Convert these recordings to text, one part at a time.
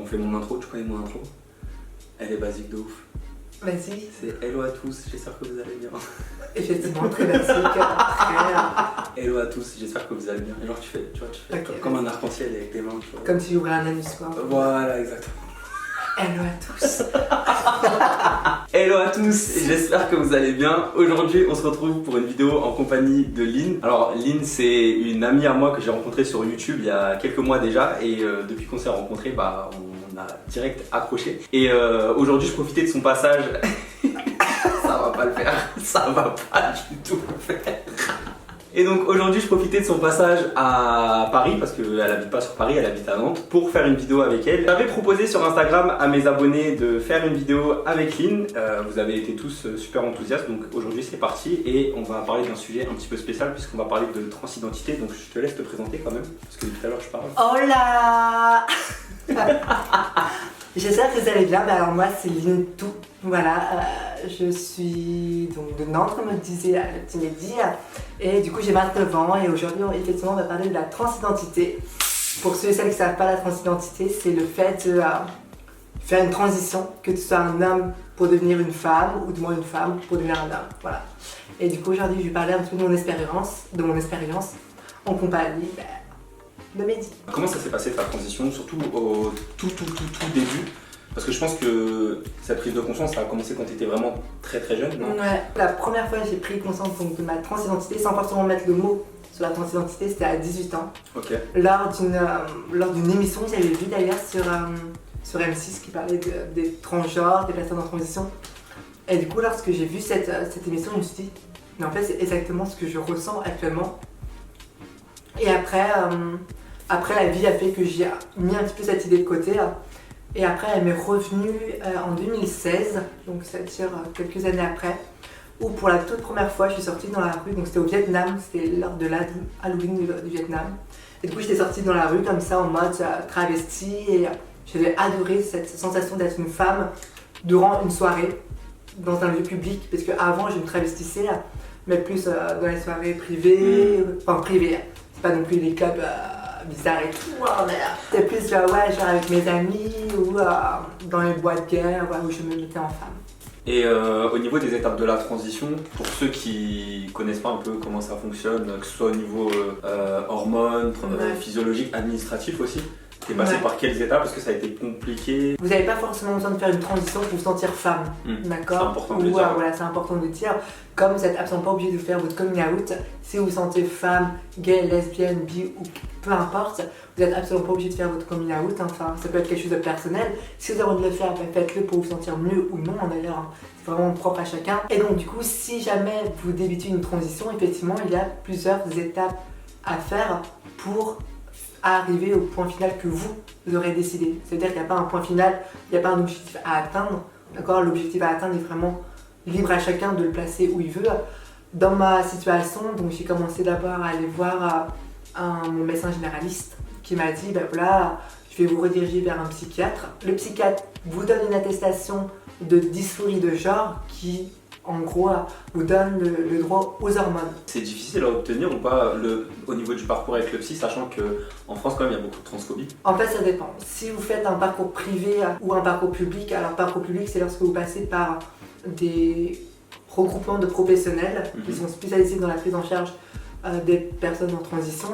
fait mon intro, tu connais mon intro? Elle est basique de ouf. Vas-y. C'est hello à tous, j'espère que vous allez bien. Effectivement, très basique. Très... Hello à tous, j'espère que vous allez bien. Et genre tu fais Okay. comme un arc-en-ciel avec tes mains, tu vois. Comme si j'ouvrais un anus, quoi. Voilà, exactement. Hello à tous. Hello à tous, j'espère que vous allez bien. Aujourd'hui, on se retrouve pour une vidéo en compagnie de Lynn. Alors, Lynn, c'est une amie à moi que j'ai rencontrée sur YouTube il y a quelques mois déjà. Et depuis qu'on s'est rencontrés, bah, on a direct accroché. Et aujourd'hui, je profitais de son passage. Ça va pas le faire, ça va pas du tout le faire. Et donc aujourd'hui je profitais de son passage à Paris, parce qu'elle habite pas sur Paris, elle habite à Nantes, pour faire une vidéo avec elle. J'avais proposé sur Instagram à mes abonnés de faire une vidéo avec Lynn. Vous avez été tous super enthousiastes, donc aujourd'hui c'est parti et on va parler d'un sujet un petit peu spécial puisqu'on va parler de transidentité. Donc je te laisse te présenter quand même, parce que tout à l'heure je parle. Hola. J'espère que vous allez bien. Alors moi c'est Lynn Tout. Voilà, je suis donc de Nantes, comme me disait le petit Mehdi, et du coup j'ai 29 ans et aujourd'hui effectivement on va parler de la transidentité. Pour ceux et celles qui ne savent pas, la transidentité c'est le fait de faire une transition, que tu sois un homme pour devenir une femme ou du moins une femme pour devenir un homme. Voilà. Et du coup aujourd'hui je vais parler un petit peu de mon expérience en compagnie de Mehdi. Comment ça s'est passé ta transition, surtout au tout début? Parce que je pense que cette prise de conscience, ça a commencé quand tu étais vraiment très jeune, non? Ouais, la première fois que j'ai pris conscience donc, de ma transidentité, sans forcément mettre le mot sur la transidentité, c'était à 18 ans. Ok. Lors d'une émission que j'avais vue d'ailleurs sur M6 qui parlait des transgenres, des personnes en transition. Et du coup, lorsque j'ai vu cette émission, je me suis dit, mais en fait, c'est exactement ce que je ressens actuellement. Et après la vie a fait que j'ai mis un petit peu cette idée de côté. Et après, elle m'est revenue en 2016, donc c'est-à-dire quelques années après, où pour la toute première fois, je suis sortie dans la rue. Donc c'était au Vietnam, c'était lors de l'Halloween du Vietnam. Et du coup, j'étais sortie dans la rue comme ça, en mode travesti, et j'avais adoré cette sensation d'être une femme durant une soirée, dans un lieu public, parce qu'avant, je me travestissais, mais plus dans les soirées privées, enfin privées, c'est pas non plus les clubs... bizarre et tout, mais c'était plus genre avec mes amis ou dans les boîtes gays où je me mettais en femme. Et au niveau des étapes de la transition, pour ceux qui connaissent pas un peu comment ça fonctionne, que ce soit au niveau hormones, physiologique, administratif aussi, t'es passé par quelles étapes? Parce que ça a été compliqué. Vous n'avez pas forcément besoin de faire une transition pour vous sentir femme, d'accord? C'est important de le dire. Voilà, c'est important de le dire. Comme vous n'êtes absolument pas obligé de faire votre coming out, si vous vous sentez femme, gay, lesbienne, bi ou peu importe, vous n'êtes absolument pas obligé de faire votre coming out. Enfin, ça peut être quelque chose de personnel. Si vous avez envie de le faire, faites-le pour vous sentir mieux ou non. D'ailleurs, c'est vraiment propre à chacun. Et donc, du coup, si jamais vous débutez une transition, effectivement, il y a plusieurs étapes à faire pour arriver au point final que vous aurez décidé. C'est-à-dire qu'il n'y a pas un point final, il n'y a pas un objectif à atteindre. D'accord? L'objectif à atteindre est vraiment libre à chacun de le placer où il veut. Dans ma situation, donc j'ai commencé d'abord à aller voir mon médecin généraliste qui m'a dit, ben voilà, je vais vous rediriger vers un psychiatre. Le psychiatre vous donne une attestation de dysphorie de genre qui, en gros, vous donne le droit aux hormones. C'est difficile à obtenir ou pas au niveau du parcours avec le psy, sachant qu'en France quand même il y a beaucoup de transphobie? En fait ça dépend. Si vous faites un parcours privé ou un parcours public, alors parcours public c'est lorsque vous passez par des regroupements de professionnels qui sont spécialisés dans la prise en charge des personnes en transition,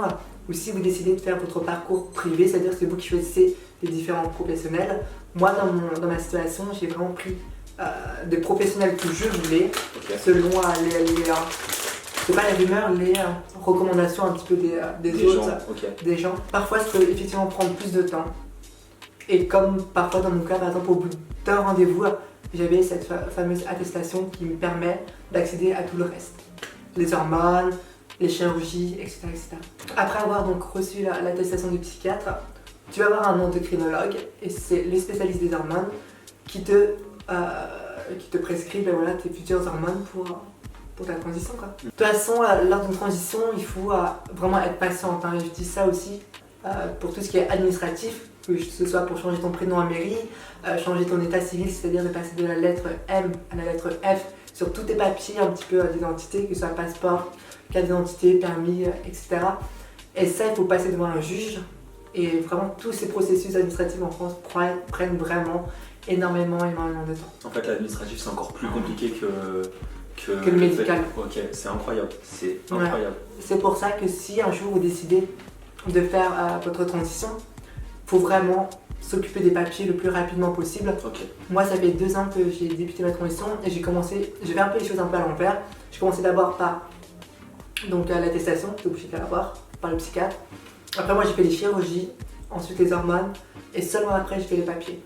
ou si vous décidez de faire votre parcours privé, c'est-à-dire que c'est vous qui choisissez les différents professionnels. Moi dans ma situation j'ai vraiment pris des professionnels que je voulais, selon c'est pas les rumeurs, les recommandations un petit peu des autres, des gens. Parfois ça peut effectivement prendre plus de temps. Et comme parfois dans mon cas, par exemple au bout d'un rendez-vous, j'avais cette fameuse attestation qui me permet d'accéder à tout le reste. Les hormones, les chirurgies, etc. Après avoir donc reçu l'attestation du psychiatre, tu vas avoir un endocrinologue et c'est les spécialistes des hormones qui te prescrivent tes futures hormones pour ta transition, quoi. De toute façon, lors d'une transition, il faut vraiment être patiente, hein. Je dis ça aussi pour tout ce qui est administratif, que ce soit pour changer ton prénom à mairie, changer ton état civil, c'est-à-dire de passer de la lettre M à la lettre F sur tous tes papiers un petit peu d'identité, que ce soit passeport, carte d'identité, permis, etc. Et ça, il faut passer devant un juge. Et vraiment, tous ces processus administratifs en France prennent vraiment énormément de temps. En fait, l'administratif, c'est encore plus compliqué que le médical. Ok, c'est incroyable. C'est incroyable. Ouais. C'est pour ça que si un jour vous décidez de faire votre transition, il faut vraiment s'occuper des papiers le plus rapidement possible. Okay. Moi, ça fait 2 ans que j'ai débuté ma transition et j'ai fait un peu les choses un peu à l'envers. J'ai commencé d'abord par l'attestation, j'étais obligée de la voir par le psychiatre. Après, moi, j'ai fait les chirurgies, ensuite les hormones et seulement après, j'ai fait les papiers.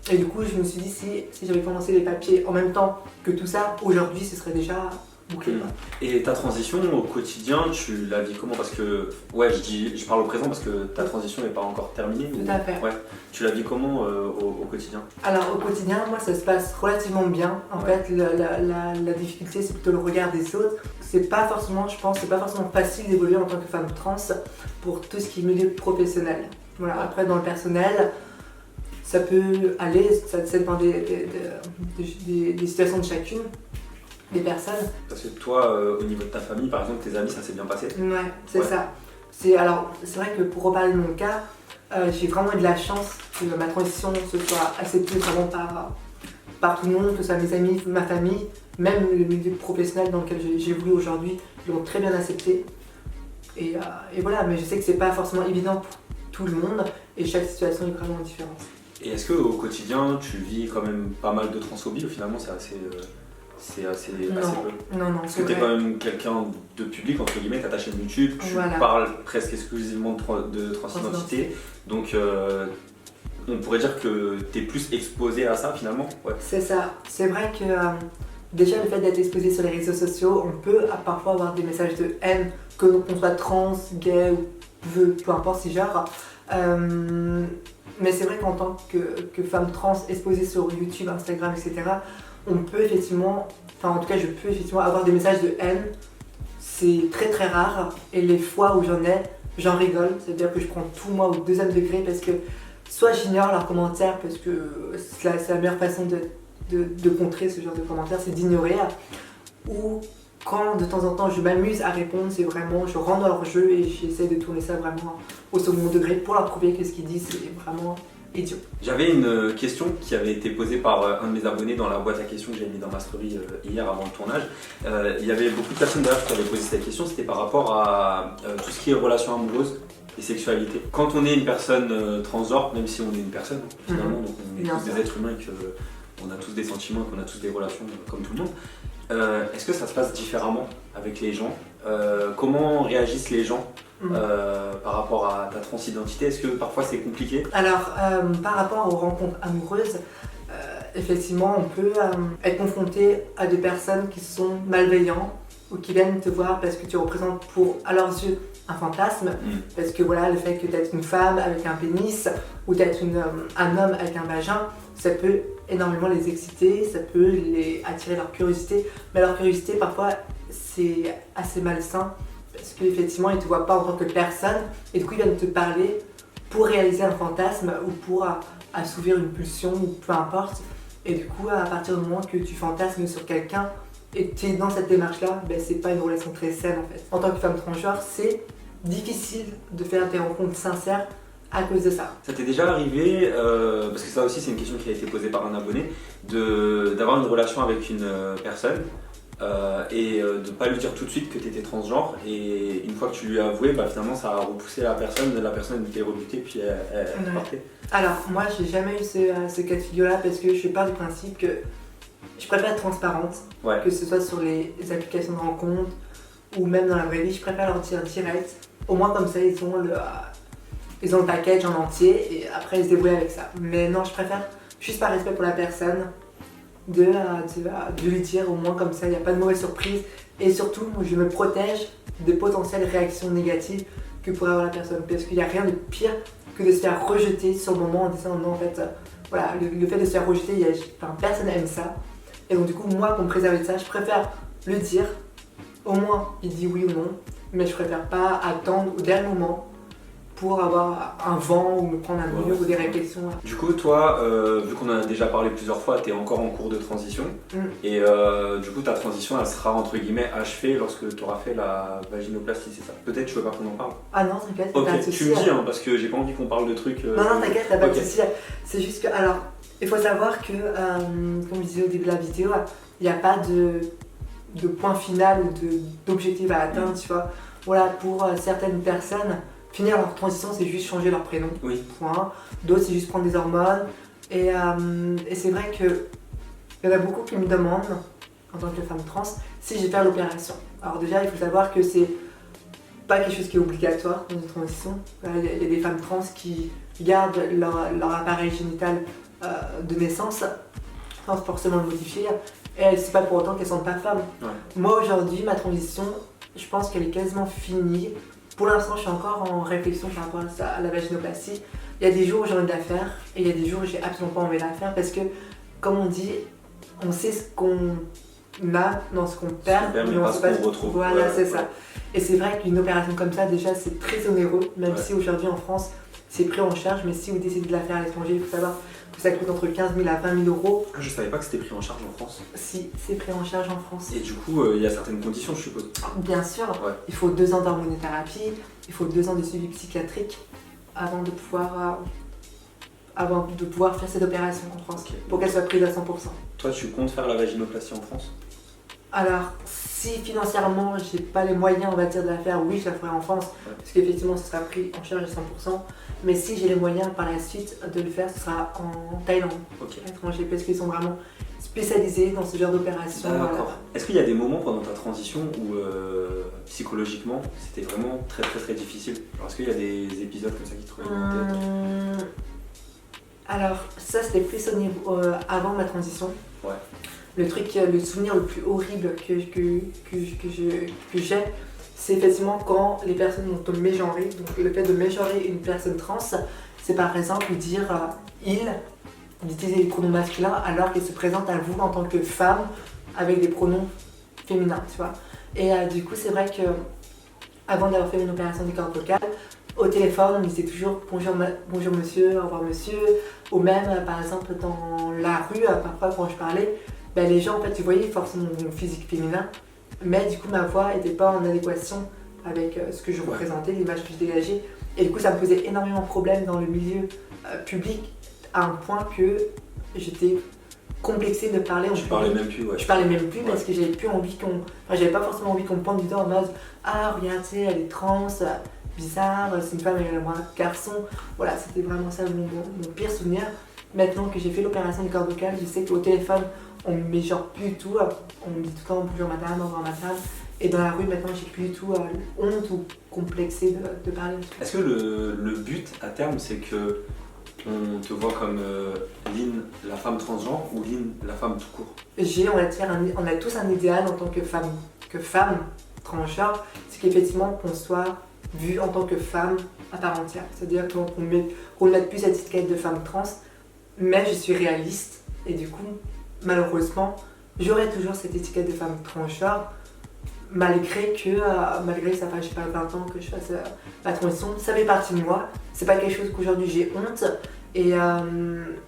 Et du coup, je me suis dit, si j'avais commencé les papiers en même temps que tout ça, aujourd'hui, ce serait déjà bouclé. Et ta transition au quotidien, tu la vis comment? Parce que, ouais, je parle au présent parce que ta transition n'est pas encore terminée. Tout à fait. Ouais. Tu la vis comment au quotidien? Alors, au quotidien, moi, ça se passe relativement bien. En fait, la difficulté, c'est plutôt le regard des autres. C'est pas forcément facile d'évoluer en tant que femme trans pour tout ce qui est milieu professionnel. Voilà. Après, dans le personnel, ça peut aller, ça dépend des situations de chacune, des personnes. Parce que toi, au niveau de ta famille, par exemple, tes amis, ça s'est bien passé? Ouais, c'est ça. C'est vrai que pour reparler de mon cas, j'ai vraiment eu de la chance que ma transition se soit acceptée vraiment par tout le monde, que ce soit mes amis, ma famille, même le milieu professionnel dans lequel j'évolue aujourd'hui, ils l'ont très bien accepté. Et voilà, mais je sais que c'est pas forcément évident pour tout le monde et chaque situation est vraiment différente. Et est-ce qu'au quotidien, tu vis quand même pas mal de transphobie ou finalement c'est assez peu? Non, parce que t'es quand même quelqu'un de public, entre guillemets, t'as ta chaîne YouTube, tu parles presque exclusivement de transidentité, donc on pourrait dire que t'es plus exposé à ça finalement. Ouais. C'est ça, c'est vrai que déjà le fait d'être exposé sur les réseaux sociaux, on peut parfois avoir des messages de haine, qu'on soit trans, gay ou peu importe si genre. Mais c'est vrai qu'en tant que femme trans exposée sur YouTube, Instagram, etc., on peut effectivement, en tout cas je peux effectivement avoir des messages de haine. C'est très très rare et les fois où j'en rigole, c'est-à-dire que je prends tout moi au 2e degré parce que soit j'ignore leurs commentaires parce que c'est la meilleure façon de contrer ce genre de commentaires, c'est d'ignorer, ou quand de temps en temps je m'amuse à répondre, c'est vraiment, je rentre dans leur jeu et j'essaie de tourner ça vraiment au second degré pour leur prouver que ce qu'ils disent c'est vraiment idiot. J'avais une question qui avait été posée par un de mes abonnés dans la boîte à questions que j'avais mis dans ma story hier avant le tournage. Il y avait beaucoup de personnes d'ailleurs qui avaient posé cette question, c'était par rapport à tout ce qui est relations amoureuses et sexualité. Quand on est une personne transgenre, même si on est une personne finalement, donc on est tous des êtres humains et qu'on a tous des sentiments et qu'on a tous des relations comme tout le monde, est-ce que ça se passe différemment avec les gens? Comment réagissent les gens par rapport à ta transidentité? Est-ce que parfois c'est compliqué? Alors, par rapport aux rencontres amoureuses, effectivement, on peut être confronté à des personnes qui sont malveillantes ou qui viennent te voir parce que tu représentes à leurs yeux un fantasme, parce que voilà, le fait que d'être une femme avec un pénis ou d'être un homme avec un vagin, ça peut énormément les exciter, ça peut attirer leur curiosité, mais leur curiosité parfois c'est assez malsain parce qu'effectivement ils ne te voient pas en tant que personne et du coup ils viennent te parler pour réaliser un fantasme ou pour assouvir une pulsion ou peu importe, et du coup à partir du moment que tu fantasmes sur quelqu'un et que tu es dans cette démarche là, c'est pas une relation très saine en fait. En tant que femme transgenre, c'est difficile de faire des rencontres sincères à cause de ça. Ça t'est déjà arrivé, parce que ça aussi c'est une question qui a été posée par un abonné, d'avoir une relation avec une personne et de ne pas lui dire tout de suite que tu étais transgenre, et une fois que tu lui as avoué, finalement ça a repoussé la personne était rebutée puis elle partait. Alors moi j'ai jamais eu ce cas de figure là parce que je pars du principe que je préfère être transparente, que ce soit sur les applications de rencontres ou même dans la vraie vie, je préfère leur dire direct, au moins comme ça ils ont le package en entier et après ils se débrouillent avec ça. Mais non, je préfère, juste par respect pour la personne, de lui dire au moins comme ça, il n'y a pas de mauvaise surprise. Et surtout, je me protège de potentielles réactions négatives que pourrait avoir la personne. Parce qu'il n'y a rien de pire que de se faire rejeter sur le moment en disant non, en fait, voilà, le fait de se faire rejeter, personne n'aime ça. Et donc du coup, moi, pour me préserver de ça, je préfère le dire. Au moins, il dit oui ou non. Mais je préfère pas attendre au dernier moment pour avoir un vent ou me prendre un mur ou des réflexions. Du coup, toi, vu qu'on en a déjà parlé plusieurs fois, tu es encore en cours de transition. Et du coup, ta transition, elle sera entre guillemets achevée lorsque tu auras fait la vaginoplastie, c'est ça? Peut-être tu veux pas qu'on en parle? Ah non, t'inquiète, ok, pas de souci. Tu me dis, hein, parce que j'ai pas envie qu'on parle de trucs. Non, t'inquiète, t'as pas de souci. C'est juste que, alors, il faut savoir que, comme je disais au début de la vidéo, il n'y a pas de point final ou d'objectif à atteindre, tu vois. Voilà, pour certaines personnes, finir leur transition, c'est juste changer leur prénom. Oui. Point. D'autres, c'est juste prendre des hormones. Et c'est vrai qu'il y en a beaucoup qui me demandent, en tant que femme trans, si je vais faire l'opération. Alors déjà, il faut savoir que c'est pas quelque chose qui est obligatoire dans une transition. Il y a des femmes trans qui gardent leur appareil génital de naissance sans forcément le modifier. Et c'est pas pour autant qu'elles sont pas femmes. Ouais. Moi aujourd'hui, ma transition, je pense qu'elle est quasiment finie. Pour l'instant, je suis encore en réflexion par rapport à la vaginoplastie. Il y a des jours où j'ai envie de la faire et il y a des jours où j'ai absolument pas envie de la faire parce que, comme on dit, on sait ce qu'on a dans ce qu'on perd, mais on sait pas ce qu'on retrouve. Voilà, c'est ça. Et c'est vrai qu'une opération comme ça, déjà, c'est très onéreux, même si aujourd'hui en France, c'est pris en charge, mais si vous décidez de la faire à l'étranger, il faut savoir que ça coûte entre 15 000 à 20 000 euros. Je savais pas que c'était pris en charge en France. Si, c'est pris en charge en France. Et du coup, il y a certaines conditions, je suppose. Bien sûr, il faut 2 ans d'hormonothérapie, il faut 2 ans de suivi psychiatrique avant de pouvoir faire cette opération en France, pour qu'elle soit prise à 100%. Toi, tu comptes faire la vaginoplastie en France? Alors, si financièrement j'ai pas les moyens, on va dire, de la faire, oui, je la ferai en France, parce qu'effectivement, ce sera pris en charge à 100%. Mais si j'ai les moyens par la suite de le faire, ce sera en Thaïlande, à l'étranger, parce qu'ils sont vraiment spécialisés dans ce genre d'opération. D'accord. Est-ce qu'il y a des moments pendant ta transition où psychologiquement c'était vraiment très très très difficile? Alors, est-ce qu'il y a des épisodes comme ça qui te reviennent en tête? Alors, ça c'était plus au niveau, avant ma transition. Ouais. Le souvenir le plus horrible que j'ai, c'est effectivement quand les personnes vont te mégenrer. Donc le fait de mégenrer une personne trans, c'est par exemple dire d'utiliser les pronoms masculins alors qu'elle se présente à vous en tant que femme avec des pronoms féminins, tu vois. Et du coup, c'est vrai que avant d'avoir fait une opération du corps vocal, au téléphone, on me disait toujours bonjour monsieur, au revoir monsieur, ou même par exemple dans la rue, parfois quand je parlais, les gens en fait, tu voyais forcément mon physique féminin, mais du coup ma voix n'était pas en adéquation avec ce que je représentais, l'image que je dégageais, et du coup ça me posait énormément de problèmes dans le milieu public, à un point que j'étais complexée de parler en public. Parlais même plus, Je parlais même plus parce que j'avais plus envie j'avais pas forcément envie qu'on me pointe du doigt en mode ah regarde, tu sais, elle est trans, bizarre, c'est une femme, elle est moins garçon. Voilà, c'était vraiment ça mon pire souvenir. Maintenant que j'ai fait l'opération du corps vocal, je sais qu'au téléphone, on me met genre plus du tout, on me dit tout le temps bonjour madame, au revoir madame. Et dans la rue, maintenant, j'ai plus du tout honte ou complexé de parler. Est-ce que le but à terme, c'est que on te voit comme Lynn, la femme transgenre, ou Lynn, la femme tout court? On a tous un idéal en tant que femme transgenre, c'est qu'effectivement qu'on soit vu en tant que femme à part entière. C'est-à-dire qu'on ne mette plus cette étiquette de femme trans, mais je suis réaliste et du coup, malheureusement, j'aurai toujours cette étiquette de femme transgenre malgré que ça fait, je sais pas, 20 ans que je fasse la transition. Ça fait partie de moi, c'est pas quelque chose qu'aujourd'hui j'ai honte et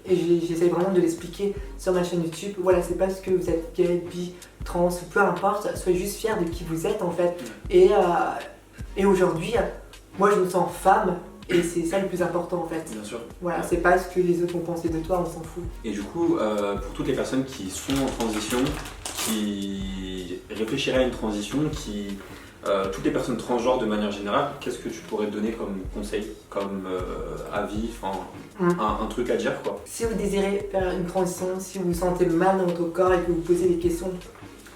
j'essaie vraiment de l'expliquer sur ma chaîne YouTube. Voilà, c'est parce que vous êtes gay, bi, trans, peu importe, soyez juste fiers de qui vous êtes en fait. Et aujourd'hui, moi je me sens femme et c'est ça le plus important en fait. Bien sûr. Voilà, c'est pas ce que les autres vont penser de toi, on s'en fout. Et du coup, pour toutes les personnes qui sont en transition, qui réfléchiraient à une transition, toutes les personnes transgenres de manière générale, qu'est-ce que tu pourrais donner comme conseil, comme avis, un truc à dire quoi? Si vous désirez faire une transition, si vous vous sentez mal dans votre corps et que vous posez des questions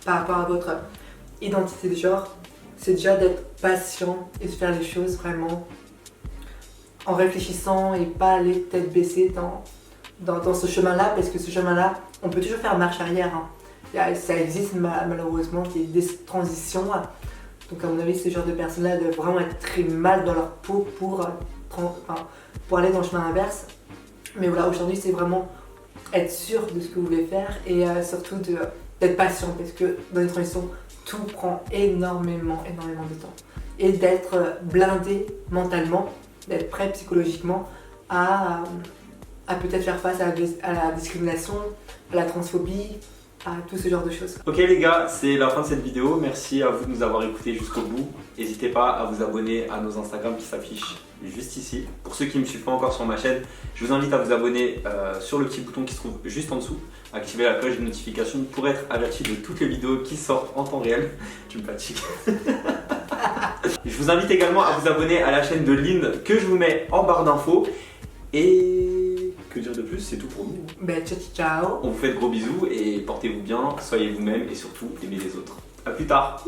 par rapport à votre identité de genre, c'est déjà d'être patient et de faire les choses vraiment en réfléchissant et pas aller tête baissée dans ce chemin-là, parce que ce chemin-là, on peut toujours faire marche arrière. Ça existe malheureusement, il y a des transitions. Donc à mon avis, ce genre de personnes-là doivent vraiment être très mal dans leur peau pour aller dans le chemin inverse. Mais voilà, aujourd'hui, c'est vraiment être sûr de ce que vous voulez faire et surtout d'être patient, parce que dans une transition, tout prend énormément de temps. Et d'être blindé mentalement d'être prêt psychologiquement à peut-être faire face à la discrimination, à la transphobie, à tout ce genre de choses. Ok les gars, c'est la fin de cette vidéo. Merci à vous de nous avoir écoutés jusqu'au bout. N'hésitez pas à vous abonner à nos Instagram qui s'affichent juste ici. Pour ceux qui ne me suivent pas encore sur ma chaîne, je vous invite à vous abonner sur le petit bouton qui se trouve juste en dessous. Activez la cloche de notification pour être averti de toutes les vidéos qui sortent en temps réel. Tu me fatigues. Je vous invite également à vous abonner à la chaîne de Lynn que je vous mets en barre d'infos. Et que dire de plus, c'est tout pour nous. Ben, ciao ciao. On vous fait de gros bisous et portez-vous bien, soyez vous-même et surtout aimez les autres. A plus tard.